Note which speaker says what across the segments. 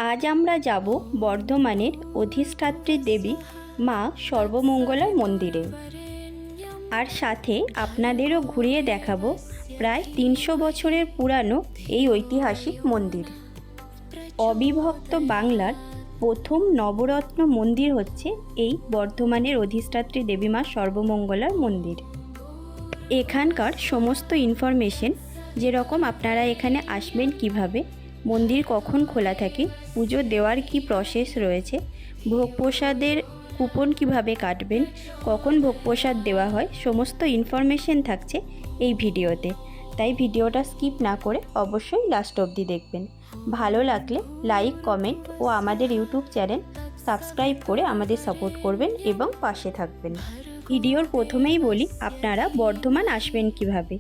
Speaker 1: আজ আমরা যাব বর্ধমানের অধিষ্ঠাত্রী দেবী মা সর্বমঙ্গলার মন্দিরে, আর সাথে আপনাদেরও ঘুরিয়ে দেখাবো প্রায় ৩০০ বছরের পুরানো এই ঐতিহাসিক মন্দির। অবিভক্ত বাংলার প্রথম নবরত্ন মন্দির হচ্ছে এই বর্ধমানের অধিষ্ঠাত্রী দেবী মা সর্বমঙ্গলার মন্দির। এখানকার সমস্ত ইনফরমেশন, যেরকম আপনারা এখানে আসবেন কিভাবে, মন্দির কখন খোলা থাকে, পুজো দেওয়ার কি প্রসেস রয়েছে, ভোগ প্রসাদের কুপন কিভাবে কাটবেন, কখন ভোগ প্রসাদ দেওয়া হয়, সমস্ত ইনফরমেশন থাকছে এই ভিডিওতে। তাই ভিডিওটা স্কিপ না করে অবশ্যই লাস্ট অবধি দেখবেন। ভালো লাগলে লাইক, কমেন্ট ও আমাদের ইউটিউব চ্যানেল সাবস্ক্রাইব করে আমাদের সাপোর্ট করবেন এবং পাশে থাকবেন। ভিডিওর প্রথমেই বলি আপনারা বর্ধমান আসবেন কিভাবে।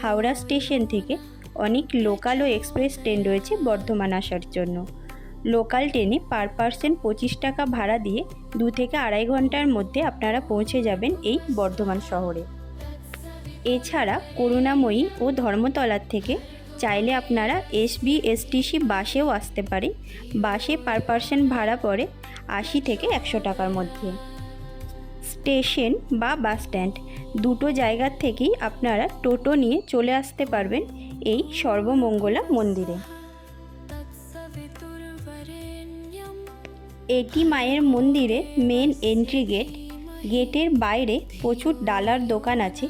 Speaker 1: হাওড়া স্টেশন থেকে অনেক লোকাল ও এক্সপ্রেস ট্রেন রয়েছে বর্ধমান আসার জন্য। লোকাল ট্রেনে পার পার্সন 25 টাকা ভাড়া দিয়ে 2 থেকে আড়াই ঘন্টার মধ্যে আপনারা পৌঁছে যাবেন এই বর্ধমান শহরে। এছাড়া করুণাময়ী ও ধর্মতলার থেকে চাইলে আপনারা SBSTC বাসেও আসতে পারেন। বাসে পার পার্সন ভাড়া পড়ে 80 থেকে 100 টাকার মধ্যে। স্টেশন বা বাস স্ট্যান্ড দুটো জায়গার থেকেই আপনারা টোটো নিয়ে চলে আসতে পারবেন এই সর্বমঙ্গলা মন্দিরে। এটি মায়ের মন্দিরে মেন এন্ট্রি গেট। গেটের বাইরে প্রচুর ডালার দোকান আছে।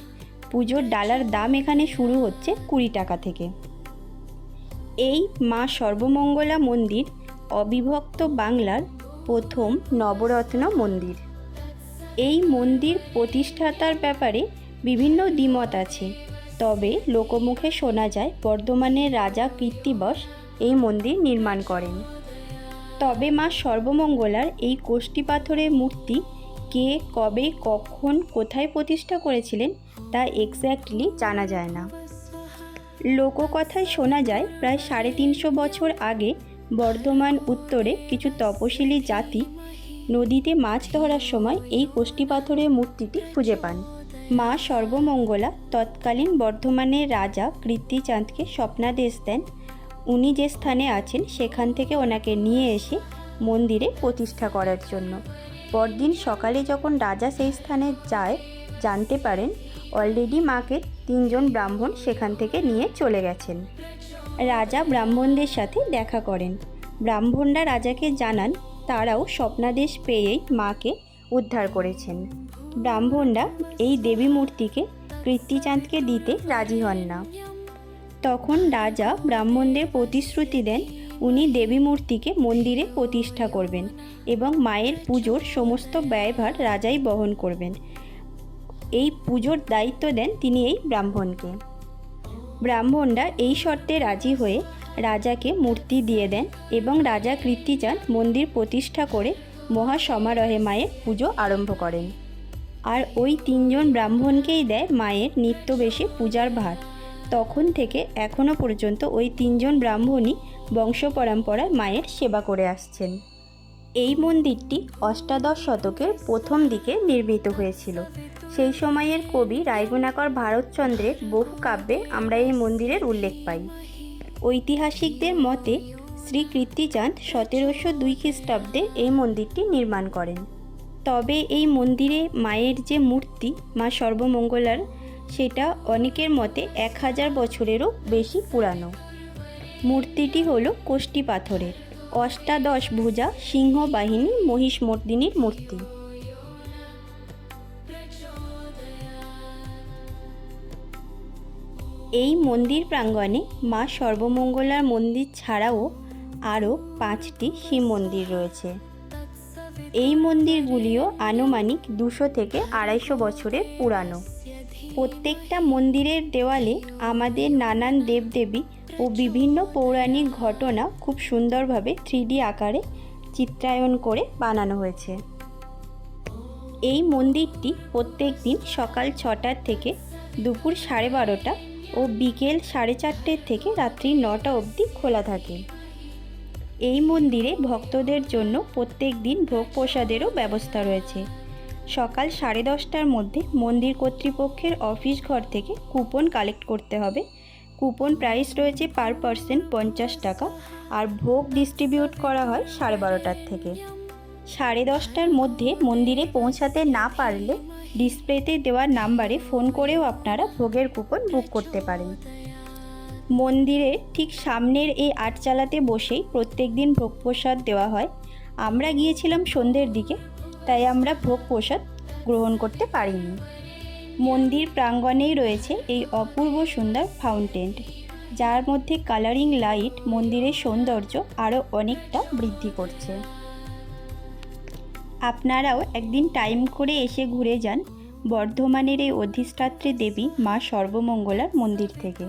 Speaker 1: পুজোর ডালার দাম এখানে শুরু হচ্ছে 20 টাকা থেকে। এই মা সর্বমঙ্গলা মন্দির অবিভক্ত বাংলার প্রথম নবরত্ন মন্দির। এই মন্দির প্রতিষ্ঠাতার ব্যাপারে বিভিন্ন দ্বিমত আছে, তবে লোকমুখে শোনা যায় বর্ধমানের রাজা কৃত্তিবস এই মন্দির নির্মাণ করেন। তবে মা সর্বমঙ্গলার এই কোষ্ঠী পাথরের মূর্তি কে, কবে, কখন, কোথায় প্রতিষ্ঠা করেছিলেন তা এক্স্যাক্টলি জানা যায় না। লোককথায় শোনা যায় প্রায় 350 বছর আগে বর্ধমান উত্তরে কিছু তপশিলি জাতি নদীতে মাছ ধরার সময় এই কোষ্ঠী পাথরের মূর্তিটি খুঁজে পান। মা সর্বমঙ্গলা তৎকালীন বর্ধমানের রাজা কীর্তিচাঁদকে স্বপ্নাদেশ দেন উনি যে স্থানে আছেন সেখান থেকে ওনাকে নিয়ে এসে মন্দিরে প্রতিষ্ঠা করার জন্য। পরদিন সকালে যখন রাজা সেই স্থানে যায়, জানতে পারেন অলরেডি মাকে 3 জন ব্রাহ্মণ সেখান থেকে নিয়ে চলে গেছেন। রাজা ব্রাহ্মণদের সাথে দেখা করেন। ব্রাহ্মণরা রাজাকে জানান তারাও স্বপ্নাদেশ পেয়েই মাকে উদ্ধার করেছেন। ব্রাহ্মণরা এই দেবী মূর্তিকে কীর্তিচাঁদকে দিতে রাজি হন না। তখন রাজা ব্রাহ্মণদের প্রতিশ্রুতি দেন উনি দেবী মূর্তিকে মন্দিরে প্রতিষ্ঠা করবেন এবং মায়ের পুজোর সমস্ত ব্যয়ভার রাজাই বহন করবেন। এই পুজোর দায়িত্ব দেন তিনি এই ব্রাহ্মণকে। ব্রাহ্মণরা এই শর্তে রাজি হয়ে রাজাকে মূর্তি দিয়ে দেন এবং রাজা কীর্তিচাঁদ মন্দির প্রতিষ্ঠা করে মহা সমারোহে মায়ের পুজো আরম্ভ করেন। আর ওই 3 জন ব্রাহ্মণকেই দেয় মায়ের নিত্যবেশে পূজার ভার। তখন থেকে এখনও পর্যন্ত ওই 3 জন ব্রাহ্মণই বংশ পরম্পরায় মায়ের সেবা করে আসছেন। এই মন্দিরটি অষ্টাদশ শতকের প্রথম দিকে নির্মিত হয়েছিল। সেই সময়ের কবি রায়গুণাকর ভারতচন্দ্রের বহু কাব্যে আমরা এই মন্দিরের উল্লেখ পাই। ঐতিহাসিকদের মতে শ্রী কীর্তিচাঁদ 1702 খ্রিস্টাব্দে এই মন্দিরটি নির্মাণ করেন। তবে এই মন্দিরে মায়ের যে মূর্তি মা সর্বমঙ্গলার, সেটা অনেকের মতে 1000 বছরেরও বেশি পুরানো। মূর্তিটি হলো কোষ্ঠী পাথরের অষ্টাদশ ভুজা সিংহ বাহিনী মহিষমর্দিনীর মূর্তি। এই মন্দির প্রাঙ্গণে মা সর্বমঙ্গলার মন্দির ছাড়াও আরও 5টি শিব মন্দির রয়েছে। এই মন্দিরগুলিও আনুমানিক 200 থেকে 250 বছরের পুরানো। প্রত্যেকটা মন্দিরের দেওয়ালে আমাদের নানান দেবদেবী ও বিভিন্ন পৌরাণিক ঘটনা খুব সুন্দরভাবে 3D আকারে চিত্রায়ন করে বানানো হয়েছে। এই মন্দিরটি প্রত্যেক দিন সকাল 6টা থেকে দুপুর 12:30 ও বিকেল 4:30 থেকে রাত্রি 9টা অবধি খোলা থাকে। এই মন্দিরে ভক্তদের জন্য প্রত্যেক দিন ভোগ প্রসাদেরও ব্যবস্থা রয়েছে। সকাল 10:30টার মধ্যে মন্দির কর্তৃপক্ষের অফিস ঘর থেকে কুপন কালেক্ট করতে হবে। কুপন প্রাইস রয়েছে পার পার্সন 50 টাকা, আর ভোগ ডিস্ট্রিবিউট করা হয় 12:30টার থেকে। 10:30টার মধ্যে মন্দিরে পৌঁছাতে না পারলে ডিসপ্লেতে দেওয়া নাম্বারে ফোন করেও আপনারা ভোগের কুপন বুক করতে পারেন। মন্দিরের ঠিক সামনের এই আটচালাতে বসেই প্রত্যেক দিন ভোগ প্রসাদ দেওয়া হয়। আমরা গিয়েছিলাম সন্ধ্যের দিকে, তাই আমরা ভোগ প্রসাদ গ্রহণ করতে পারিনি। মন্দির প্রাঙ্গণেই রয়েছে এই অপূর্ব সুন্দর ফাউন্টেন, যার মধ্যে কালারিং লাইট মন্দিরের সৌন্দর্য আরও অনেকটা বৃদ্ধি করছে। আপনারাও একদিন টাইম করে এসে ঘুরে যান বর্ধমানের এই অধিষ্ঠাত্রী দেবী মা সর্বমঙ্গলার মন্দির থেকে।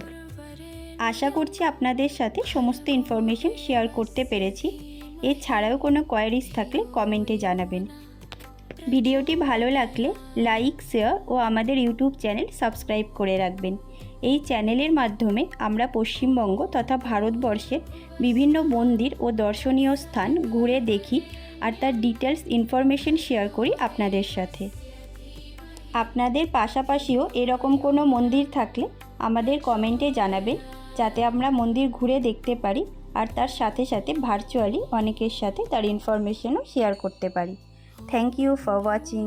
Speaker 1: আশা করছি আপনাদের সাথে সমস্ত ইনফরমেশন শেয়ার করতে পেরেছি। এছাড়াও কোনো কোয়ারিজ থাকলে কমেন্টে জানাবেন। ভিডিওটি ভালো লাগলে লাইক, শেয়ার ও আমাদের ইউটিউব চ্যানেল সাবস্ক্রাইব করে রাখবেন। এই চ্যানেলের মাধ্যমে আমরা পশ্চিমবঙ্গ তথা ভারতবর্ষের বিভিন্ন মন্দির ও দর্শনীয় স্থান ঘুরে দেখি আর তার ডিটেলস ইনফরমেশন শেয়ার করি আপনাদের সাথে। আপনাদের পাশাপাশিও এরকম কোনো মন্দির থাকলে আমাদের কমেন্টে জানাবেন, যাতে আমরা মন্দির ঘুরে দেখতে পারি আর তার সাথে সাথে ভার্চুয়ালি অনেকের সাথে তার ইনফরমেশনও শেয়ার করতে পারি। Thank you for watching.